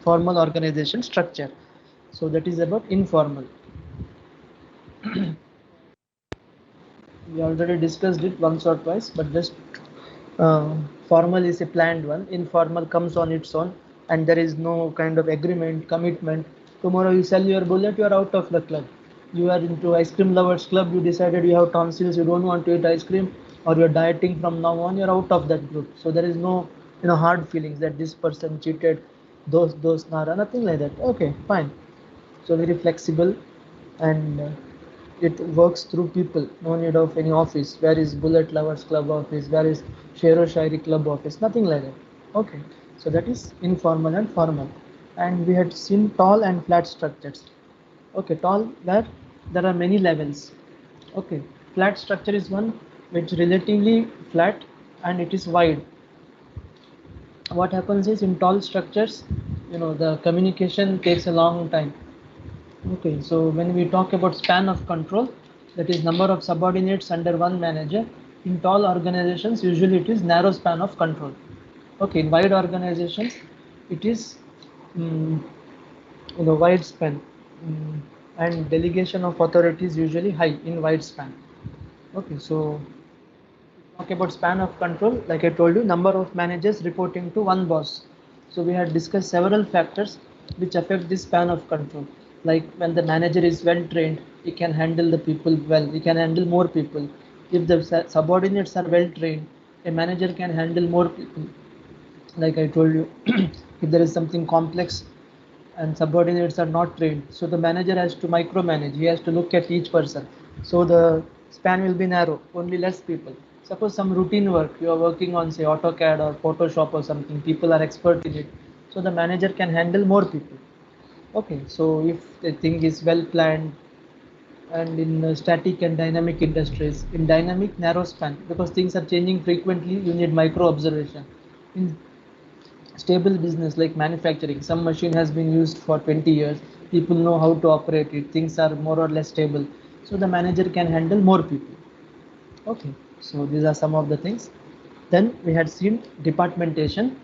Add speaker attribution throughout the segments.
Speaker 1: formal organization structure. So that is about informal. We already discussed it once or twice, but just formal is a planned one, informal comes on its own, and there is no kind of agreement, commitment. Tomorrow you sell your bullet, you are out of the club. You are into ice cream lovers club, you decided you have tonsils, you don't want to eat ice cream, or you're dieting from now on, you're out of that group. So there is no, hard feelings that this person cheated, those nara, nothing like that. Okay, fine. So very flexible, and it works through people. No need of any office. Where is bullet lovers club office? Where is shero shairi club office? Nothing like that. Okay, so that is informal and formal. And we had seen tall and flat structures. Okay, tall, where there are many levels. Okay, flat structure is one which relatively flat and it is wide. What happens is, in tall structures, the communication takes a long time. Okay, so when we talk about span of control, that is number of subordinates under one manager, in tall organizations, usually it is narrow span of control. Okay, in wide organizations, it is um, wide span, um, and delegation of authority is usually high in wide span. Okay, so talk about span of control, like I told you, number of managers reporting to one boss. So we had discussed several factors which affect this span of control. Like when the manager is well trained, he can handle the people well, he can handle more people. If the subordinates are well trained, a manager can handle more people. Like I told you, if there is something complex and subordinates are not trained, so the manager has to micromanage, he has to look at each person, so the span will be narrow, only less people. Suppose some routine work you are working on, say AutoCAD or Photoshop or something, people are expert in it, so the manager can handle more people. Okay, so if the thing is well planned, and in static and dynamic industries, in dynamic, narrow span, because things are changing frequently, you need micro observation. In stable business like manufacturing, some machine has been used for 20 years, people know how to operate it, things are more or less stable, so the manager can handle more people. Okay, so these are some of the things. Then we had seen departmentation.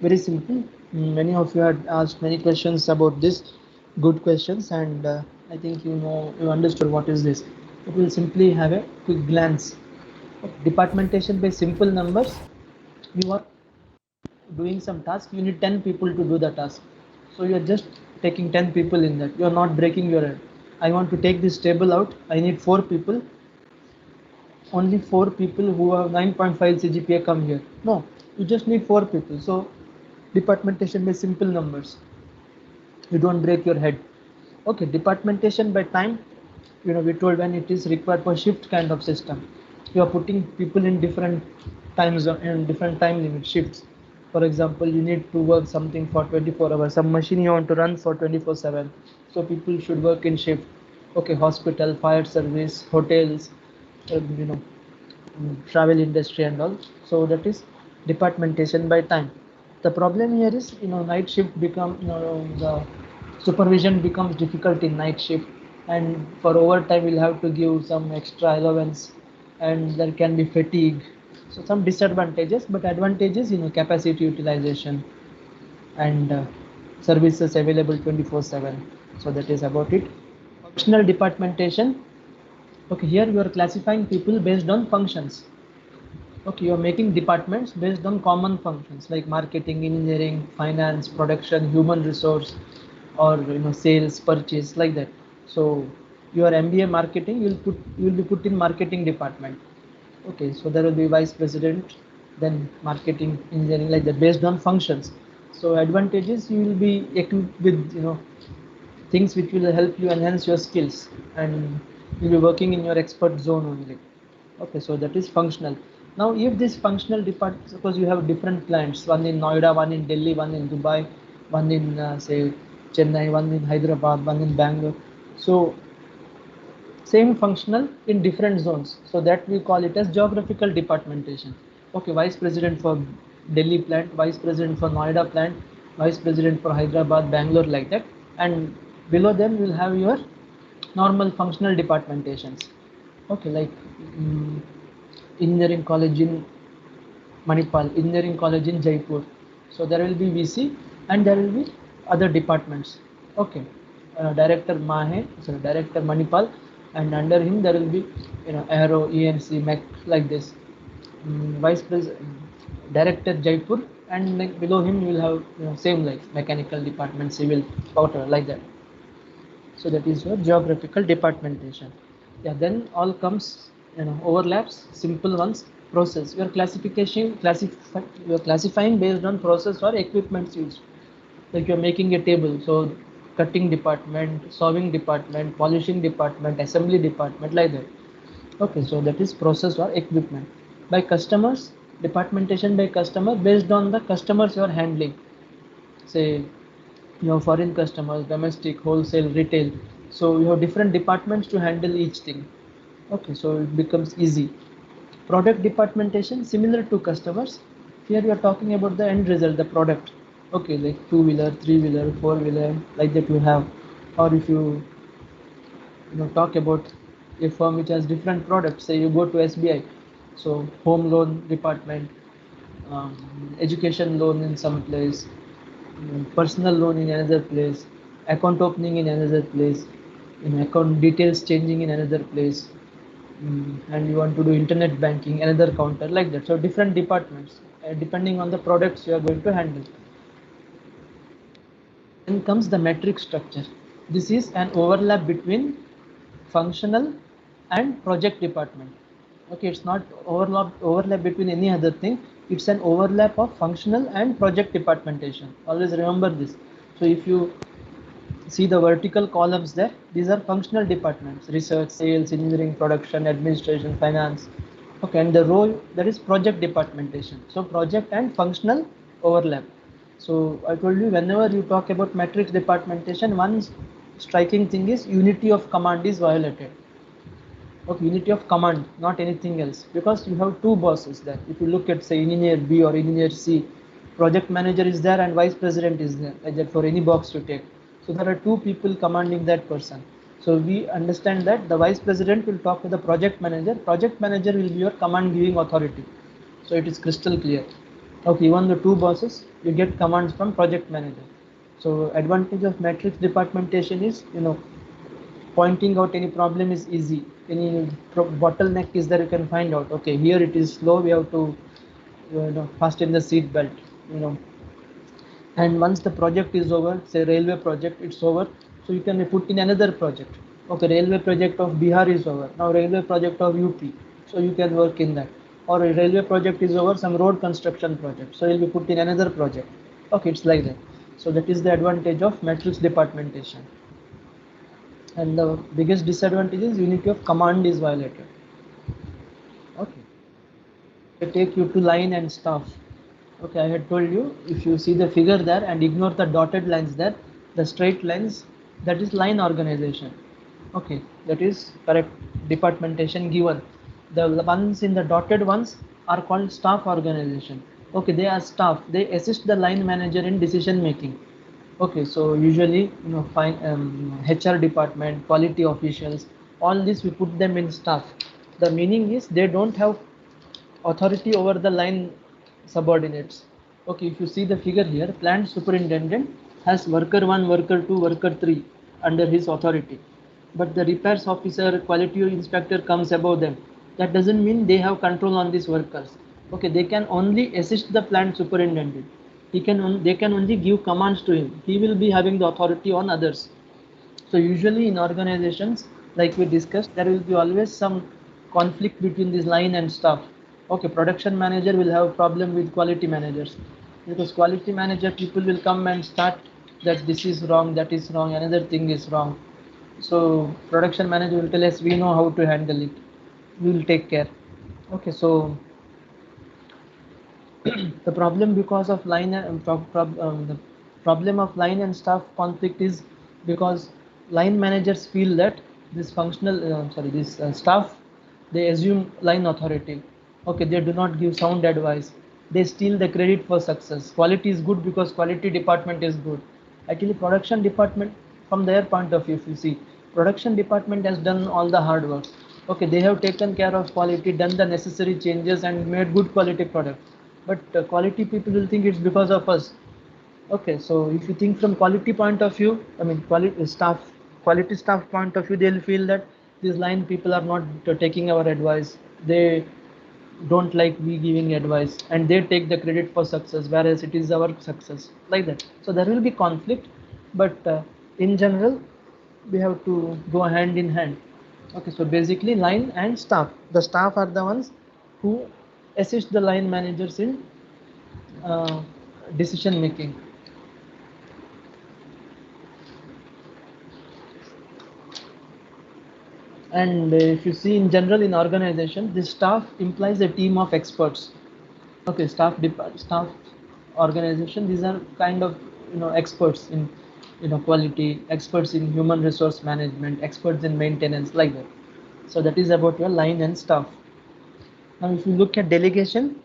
Speaker 1: Very simple. Many of you had asked many questions about this, good questions, and I think you understood what is this. It will simply have a quick glance. Departmentation by simple numbers. You are doing some task, you need 10 people to do the task, so you're just taking 10 people in that, you're not breaking your head. I want to take this table out, I need 4 people, only 4 people who have 9.5 CGPA come here. No, you just need 4 people. So departmentation by simple numbers, you don't break your head. Okay, departmentation by time, we told when it is required for shift kind of system, you are putting people in different time zone, in different time limit shifts. For example, you need to work something for 24 hours, some machine you want to run for 24/7, so people should work in shift. Okay, hospital, fire service, hotels, you know travel industry and all. So that is departmentation by time. The problem here is, night shift become, the supervision becomes difficult in night shift, and for overtime we'll have to give some extra allowance, and there can be fatigue. So some disadvantages, but advantages, capacity utilization, and services available 24/7. So that is about it. Functional departmentation. Okay, here you are classifying people based on functions. Okay, you're making departments based on common functions like marketing, engineering, finance, production, human resource, or sales, purchase, like that. So your MBA marketing, you will be put in marketing department. Okay, so there will be vice president, then marketing, engineering, like that, based on functions. So advantages, you will be equipped with things which will help you enhance your skills, and you'll be working in your expert zone only. Okay, so that is functional. Now if this functional department, suppose you have different clients, one in Noida, one in Delhi, one in Dubai, one in say Chennai, one in Hyderabad, one in Bangalore, so same functional in different zones, so that we call it as geographical departmentation. Okay, vice president for Delhi plant, vice president for Noida plant, vice president for Hyderabad, Bangalore, like that, and below them will have your normal functional departmentations. Okay, like engineering college in Manipal, engineering college in Jaipur, so there will be VC, and there will be other departments. Okay, director Mahe, sorry, director Manipal, and under him there will be Aero, ENC, Mech, like this. Vice President, Director Jaipur, and like below him you will have same like mechanical department, civil, whatever, like that. So that is your geographical departmentation. Yeah, then all comes overlaps, simple ones, process. Your you're classifying based on process or equipments used. Like you're making a table, so cutting department, solving department, polishing department, assembly department, like that. Okay, so that is process or equipment. By customers, departmentation by customer based on the customers you are handling. Say foreign customers, domestic, wholesale, retail. So you have different departments to handle each thing. Okay, so it becomes easy. Product departmentation similar to customers. Here we are talking about the end result, the product. Okay, like two-wheeler, three-wheeler, four-wheeler, like that you have. Or if you talk about a firm which has different products, say you go to SBI, so home loan department, education loan in some place, personal loan in another place, account opening in another place, account details changing in another place, and you want to do internet banking, another counter, like that. So different departments depending on the products you are going to handle. Then comes the metric structure. This is an overlap between functional and project department. Okay, it's not overlap between any other thing. It's an overlap of functional and project departmentation. Always remember this. So if you see the vertical columns there, these are functional departments: research, sales, engineering, production, administration, finance. Okay, and the row that is project departmentation. So project and functional overlap. So I told you, whenever you talk about matrix departmentation, one striking thing is unity of command is violated. Okay, unity of command, not anything else, because you have two bosses there. If you look at, say, engineer B or engineer C, project manager is there and vice president is there, like that, for any box you take. So there are two people commanding that person. So we understand that the vice president will talk to the project manager will be your command giving authority. So it is crystal clear. Okay, even the two bosses, you get commands from project manager. So advantage of matrix departmentation is, pointing out any problem is easy. Any bottleneck is there, you can find out. Okay, here it is slow, we have to fasten the seat belt. And once the project is over, say railway project, it's over, so you can put in another project. Okay, railway project of Bihar is over, now railway project of UP, so you can work in that. Or a railway project is over, some road construction project, so you'll be put in another project. Okay, it's like that. So that is the advantage of matrix departmentation. And the biggest disadvantage is unity of command is violated. Okay, I take you to line and staff. Okay, I had told you, if you see the figure there and ignore the dotted lines there, the straight lines, that is line organization. Okay, that is correct departmentation given. The ones in the dotted ones are called staff organization. Okay, they are staff, they assist the line manager in decision making. Okay, so usually, HR department, quality officials, all this we put them in staff. The meaning is they don't have authority over the line subordinates. Okay, if you see the figure here, plant superintendent has worker 1, worker 2, worker 3 under his authority. But the repairs officer, quality inspector comes above them. That doesn't mean they have control on these workers. Okay, they can only assist the plant superintendent. They can only give commands to him. He will be having the authority on others. So usually in organizations, like we discussed, there will be always some conflict between this line and staff. Okay, production manager will have problem with quality managers, because quality manager people will come and start that this is wrong, that is wrong, another thing is wrong. So production manager will tell us, we know how to handle it, we will take care. Okay, so the problem because of line and the problem of line and staff conflict is because line managers feel that this staff, they assume line authority. Okay, they do not give sound advice, they steal the credit for success. Quality is good because quality department is good. Actually production department, from their point of view, if you see, production department has done all the hard work. Okay, they have taken care of quality, done the necessary changes and made good quality product. But quality people will think it's because of us. Okay, so if you think from quality point of view, I mean quality staff point of view, they'll feel that these line people are not taking our advice. They don't like we giving advice, and they take the credit for success, whereas it is our success, like that. So there will be conflict, but in general, we have to go hand in hand. Okay, so basically line and staff. The staff are the ones who assist the line managers in uh, decision making. And if you see in general in organization, this staff implies a team of experts. Okay, staff organization. These are kind of experts in quality, experts in human resource management, experts in maintenance, like that. So that is about your line and staff. Now, if you look at delegation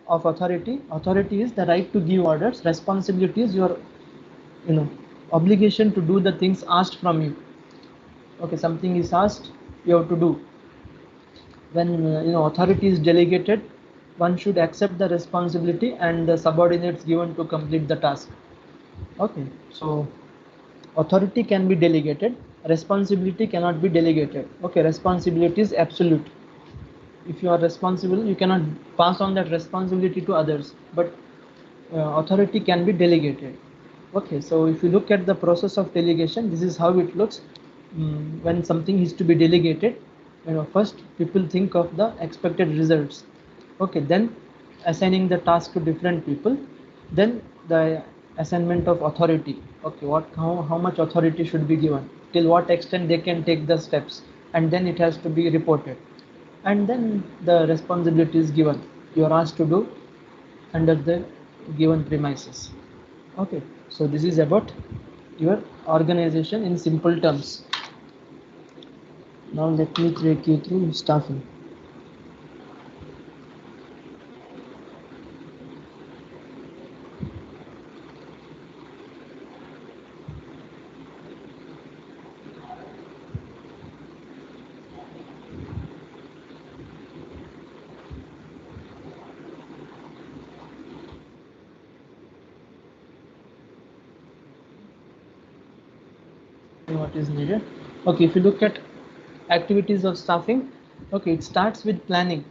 Speaker 1: of authority, authority is the right to give orders. Responsibility is your you know obligation to do the things asked from you. Okay, something is asked, you have to do. When authority is delegated, one should accept the responsibility and the subordinates given to complete the task. Okay, so authority can be delegated, responsibility cannot be delegated. Okay, responsibility is absolute. If you are responsible, you cannot pass on that responsibility to others, but authority can be delegated. Okay, so if you look at the process of delegation, this is how it looks. When something is to be delegated, first people think of the expected results. Okay, then assigning the task to different people, then the assignment of authority. Okay, how much authority should be given, till what extent they can take the steps, and then it has to be reported, and then the responsibility is given. You are asked to do under the given premises. Okay, so this is about your organization in simple terms. Now let me take you through staffing. What is needed? Okay, if you look at activities of staffing, okay, it starts with planning.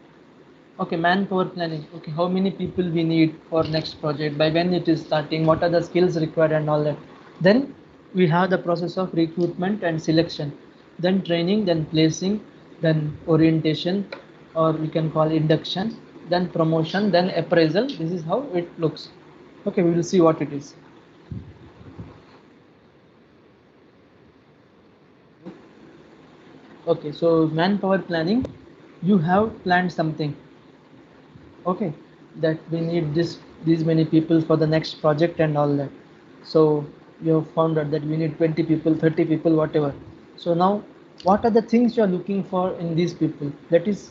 Speaker 1: Okay, manpower planning. Okay, how many people we need for next project, by when it is starting, what are the skills required, and all that. Then we have the process of recruitment and selection, then training, then placing, then orientation, or we can call induction, then promotion, then appraisal. This is how it looks. Okay, we will see what it is. Okay, so manpower planning, you have planned something. Okay, that we need these many people for the next project and all that. So you have found out that we need 20 people, 30 people, whatever. So now, what are the things you are looking for in these people? That is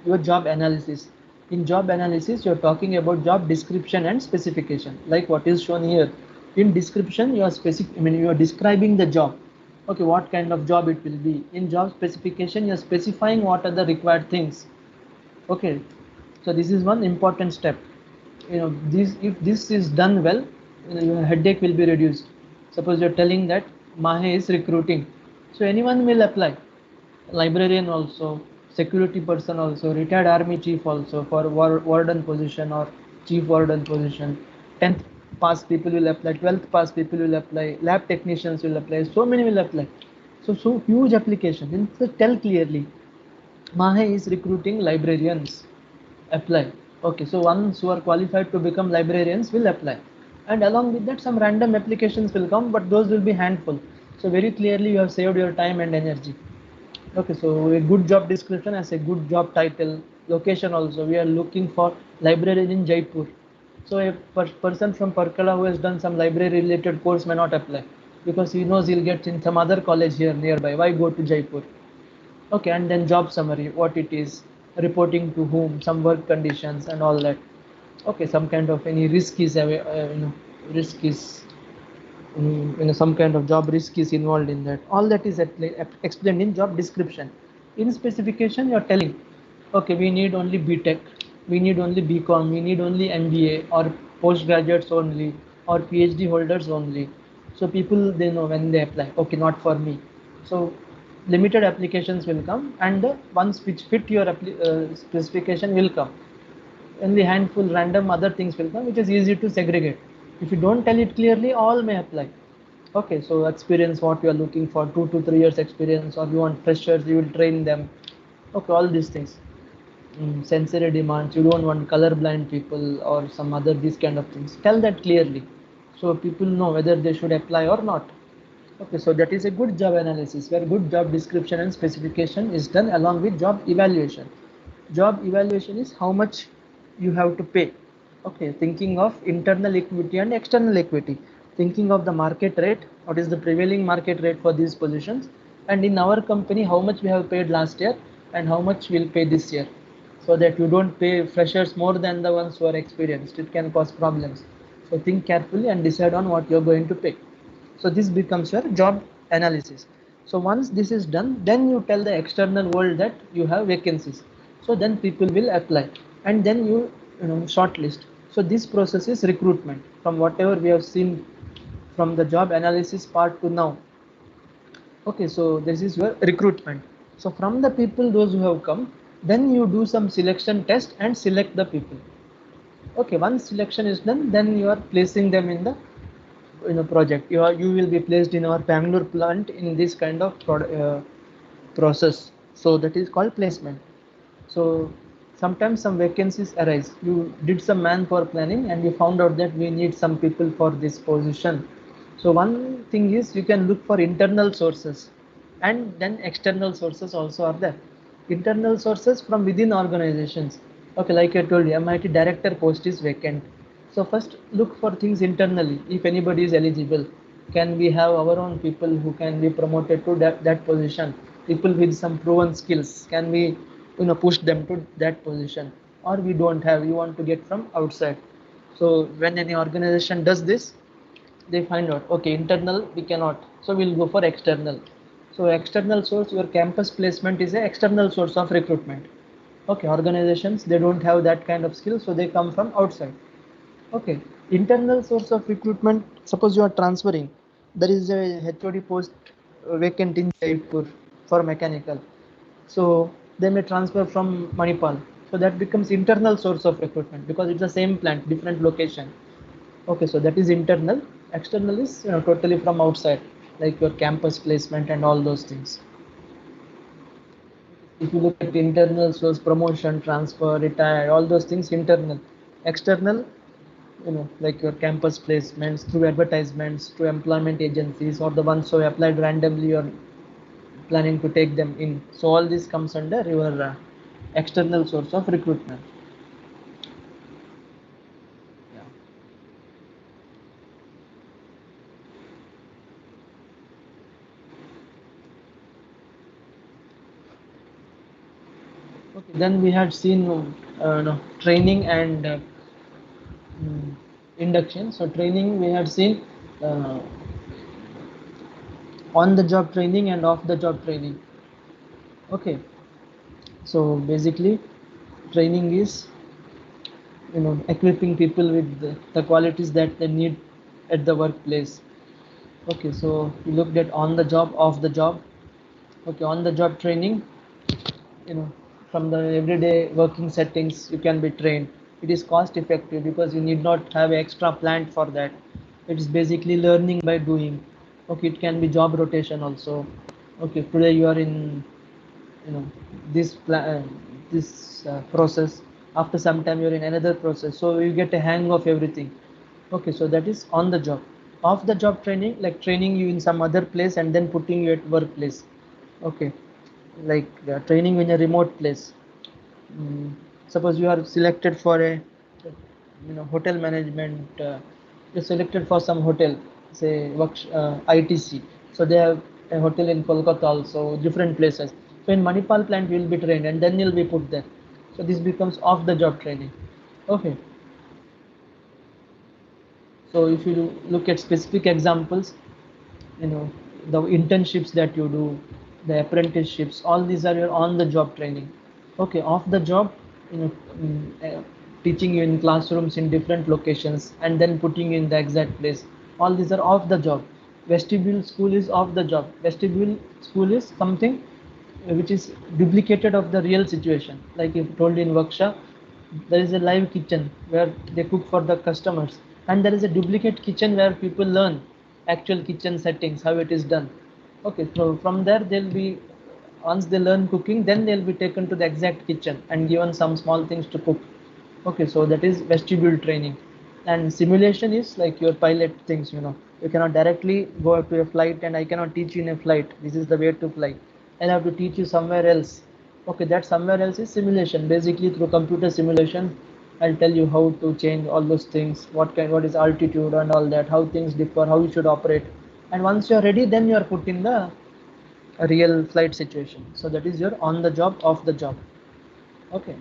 Speaker 1: your job analysis. In job analysis, you're talking about job description and specification, like what is shown here. In description, you are you are describing the job. Okay, what kind of job it will be. In job specification, you are specifying what are the required things. Okay, so this is one important step. This, if this is done well, your headache will be reduced. Suppose you're telling that Mahe is recruiting, so anyone will apply. Librarian also, security person also, retired army chief also for warden position or chief warden position. 10th pass people will apply, 12th pass people will apply, lab technicians will apply, so many will apply. So huge application. Then tell clearly, Mahe is recruiting librarians. Apply. Okay, so ones who are qualified to become librarians will apply. And along with that, some random applications will come, but those will be handful. So very clearly, you have saved your time and energy. Okay, so a good job description as a good job title. Location also, we are looking for librarian in Jaipur. So a person from Parkala who has done some library related course may not apply, because he knows he'll get in some other college here nearby. Why go to Jaipur? Okay, and then job summary, what it is, reporting to whom, some work conditions and all that. Okay, some kind of any risk is risk is some kind of job risk is involved in that. All that is explained in job description. In specification, you're telling, okay, we need only BTech, we need only BCom, we need only MBA or postgraduates only, or PhD holders only. So people, they know when they apply, okay, not for me. So limited applications will come, and the ones which fit your specification will come. Only handful random other things will come, which is easy to segregate. If you don't tell it clearly, all may apply. Okay, so experience, what you are looking for, 2 to 3 years experience, or you want freshers, you will train them. Okay, all these things. Sensory demands, you don't want colorblind people or some other these kind of things. Tell that clearly, so people know whether they should apply or not. Okay, so that is a good job analysis, where good job description and specification is done along with job evaluation. Job evaluation is how much you have to pay. Okay, thinking of internal equity and external equity, thinking of the market rate, what is the prevailing market rate for these positions, and in our company how much we have paid last year and how much we'll pay this year, so that you don't pay freshers more than the ones who are experienced. It can cause problems. So think carefully and decide on what you're going to pay. So this becomes your job analysis. So once this is done, then you tell the external world that you have vacancies. So then people will apply, and then you know shortlist. So this process is recruitment. From whatever we have seen from the job analysis part to now. Okay, so this is your recruitment. So from the people, those who have come, then you do some selection test and select the people. Okay, once selection is done, then you are placing them in the project. You will be placed in our Bangalore plant in this kind of process. So that is called placement. So sometimes some vacancies arise. You did some manpower planning and you found out that we need some people for this position. So one thing is you can look for internal sources, and then external sources also are there. Internal sources from within organizations. Okay, like I told you, MIT director post is vacant. So first look for things internally. If anybody is eligible, can we have our own people who can be promoted to that position? People with some proven skills, can we push them to that position? Or we don't have, you want to get from outside. So when any organization does this, they find out, okay, internal we cannot, so we'll go for external. So external source, your campus placement is an external source of recruitment. Okay, organizations, they don't have that kind of skill, so they come from outside. Okay, internal source of recruitment, suppose you are transferring, there is a HOD post vacant in Jaipur for mechanical, so they may transfer from Manipal. So that becomes internal source of recruitment because it's the same plant, different location. Okay, so that is internal. External is totally from outside, like your campus placement and all those things. If you look at internal source, promotion, transfer, retire, all those things internal. External, like your campus placements through advertisements, through employment agencies, or the ones who applied randomly or planning to take them in. So all this comes under your external source of recruitment. Okay, then we had seen training and induction. So training, we had seen uh, on the job training and off the job training. Okay, so basically training is equipping people with the qualities that they need at the workplace. Okay, so we looked at on the job, off the job. Okay, on the job training, you know from the everyday working settings you can be trained. It is cost effective because you need not have extra plant for that. It is basically learning by doing. Okay, it can be job rotation also. Okay, today you are in this process, after some time you're in another process, so you get a hang of everything. Okay, so that is on the job. Off the job training, like training you in some other place and then putting you at workplace. Okay, like training in a remote place. Suppose you are selected for a hotel management, you're selected for some hotel, say ITC. So they have a hotel in Kolkata also, different places. So in Manipal plant you will be trained and then you'll be put there. So this becomes off the job training. Okay, so if you look at specific examples, you know the internships that you do, the apprenticeships, all these are your on the job training. Okay, off the job, you know mm, uh, teaching you in classrooms in different locations and then putting you in the exact place. All these are off the job. Vestibule school is off the job. Vestibule school is something which is duplicated of the real situation. Like you told in workshop, there is a live kitchen where they cook for the customers, and there is a duplicate kitchen where people learn actual kitchen settings, how it is done. Okay, so from there they'll be, once they learn cooking, then they'll be taken to the exact kitchen and given some small things to cook. Okay, so that is vestibule training. And simulation is like your pilot things, you know. You cannot directly go to a flight and I cannot teach you in a flight. This is the way to fly. I'll have to teach you somewhere else. Okay, that somewhere else is simulation. Basically through computer simulation, I'll tell you how to change all those things, what is altitude and all that, how things differ, how you should operate. And once you're ready, then you're put in the real flight situation. So that is your on the job, off the job. Okay.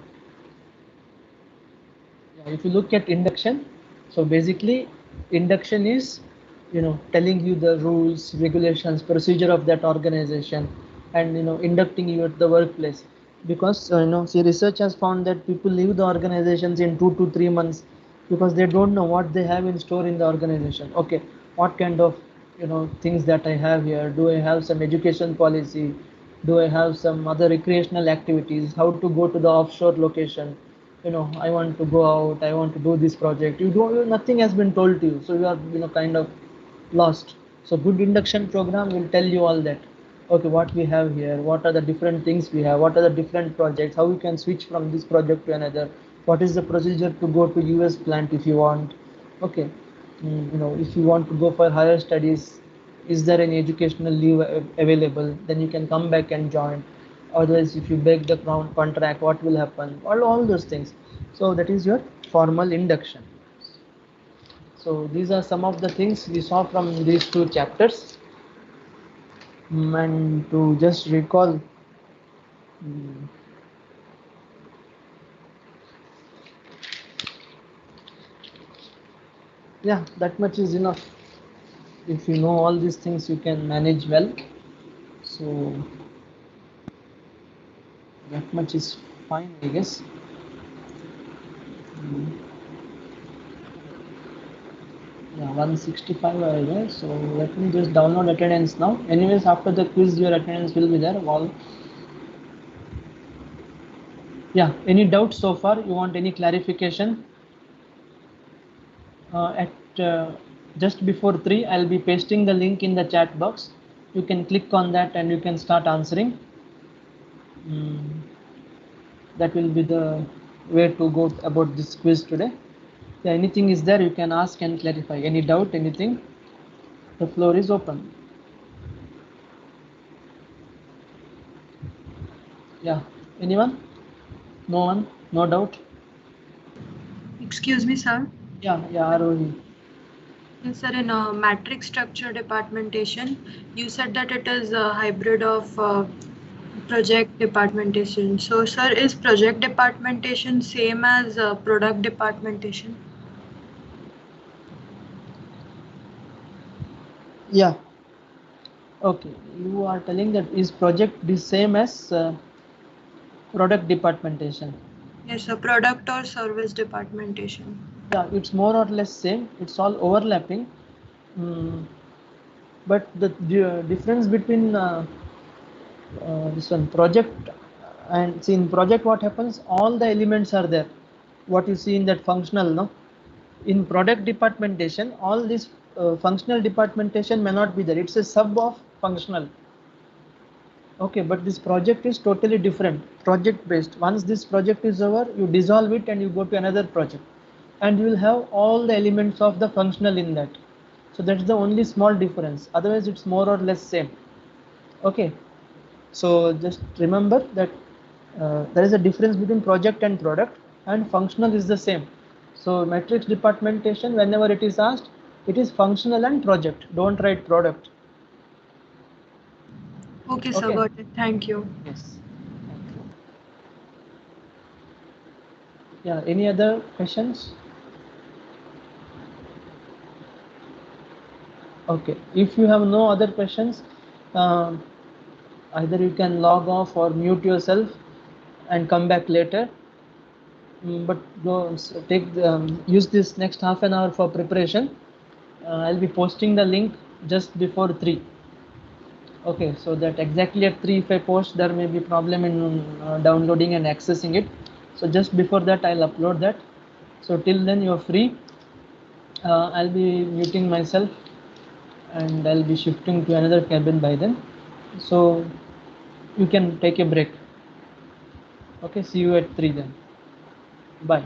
Speaker 1: Yeah, if you look at induction, so basically induction is, you know, telling you the rules, regulations, procedure of that organization, and, you know, inducting you at the workplace. Because you know, see, research has found that people leave the organizations in 2 to 3 months because they don't know what they have in store in the organization. Okay, what kind of, you know, things that I have here? Do I have some education policy? Do I have some other recreational activities? How to go to the offshore location? You know, I want to go out, I want to do this project. You don't, nothing has been told to you, so you are, you know, kind of lost. So good induction program will tell you all that. Okay, what we have here, what are the different things we have, what are the different projects, how we can switch from this project to another, what is the procedure to go to US plant if you want. Okay. You know, if you want to go for higher studies, is there any educational leave available, then you can come back and join. Otherwise, if you break the contract, what will happen, all those things. So that is your formal induction. So these are some of the things we saw from these two chapters. And to just recall, mm, yeah, that much is enough. If you know all these things, you can manage well. So that much is fine, I guess. Mm. Yeah, 165 I guess. So let me just download attendance now. Anyways, after the quiz, your attendance will be there. All. Yeah. Any doubts so far? You want any clarification? At just before 3, I'll be pasting the link in the chat box. You can click on that and you can start answering. That will be the way to go about this quiz today. Yeah, anything is there, you can ask and clarify. Any doubt, anything? The floor is open. Yeah, anyone? No one? No doubt?
Speaker 2: Excuse me, sir.
Speaker 1: Yeah, Arohi.
Speaker 2: Yes, sir, in matrix structure departmentation, you said that it is a hybrid of project departmentation. So, sir, is project departmentation same as product departmentation?
Speaker 1: Yeah, okay. You are telling that is project the same as product departmentation?
Speaker 2: Yes, sir, product or service departmentation.
Speaker 1: Yeah, it's more or less same. It's all overlapping. Mm, but the difference between this one project and see, in project what happens, all the elements are there, what you see in that functional, no. In product departmentation, all this functional departmentation may not be there, it's a sub of functional. Okay, but this project is totally different, project based. Once this project is over, you dissolve it and you go to another project, and you will have all the elements of the functional in that. So that's the only small difference, otherwise it's more or less same. Okay, so just remember that there is a difference between project and product, and functional is the same. So matrix departmentation, whenever it is asked, it is functional and project. Don't write product.
Speaker 2: Okay, sir,
Speaker 1: Okay.
Speaker 2: got it. Thank you.
Speaker 1: Yes. Thank you. Yeah. Any other questions? Okay. If you have no other questions, um, either you can log off or mute yourself and come back later. but use this next half an hour for preparation. I'll be posting the link just before 3. Okay, so that exactly at 3 if I post, there may be problem in downloading and accessing it. So just before that I'll upload that. So till then you're free. I'll be muting myself and I'll be shifting to another cabin by then. So you can take a break. Okay, see you at 3 then. Bye.